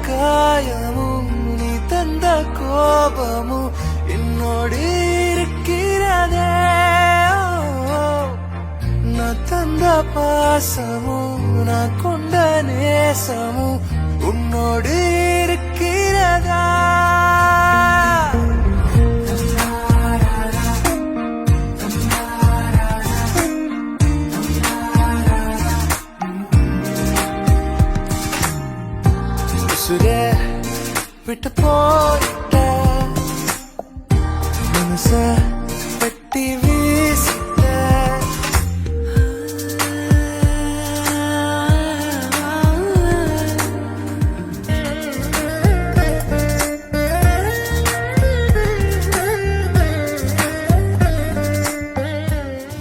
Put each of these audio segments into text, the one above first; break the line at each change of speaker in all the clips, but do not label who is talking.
காயமும் நீ தந்த கோபமும் என்னோடு இருக்கிறதே. நான் தந்த பாசமும் நான் கொண்ட நேசமும் உன்னோடு இருக்கிறதா? உசுரே விட்டு போயிட்ட மனச வெட்டி வீசிட்ட.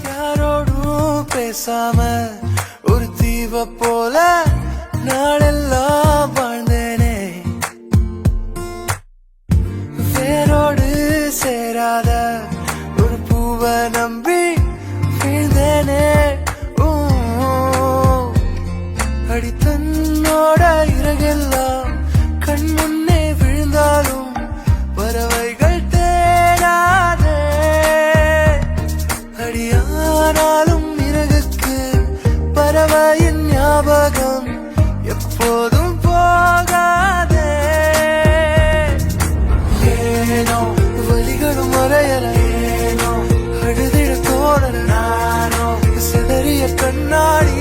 யாரோடும் பேசாம ஒரு தீவ போல நாளெல்லாம் வாழ்ந்தேனே. வேரோடு சேராத ஒரு பூவை நம்பி வீழ்ந்தேனே. அடி தன்னோட இறகெல்லாம் கண் முன்னே விழுந்தாலும் பறவைகள் தேடாதே. அடியானாலும் இறகுக்கு பறவையின் ஞாபகம் எப்போதும் போகாதே. ஏனோ வலிகளும் மறையல, ஏனோ அழுதிட தோணல, நானோ சிதறிய கண்ணாடி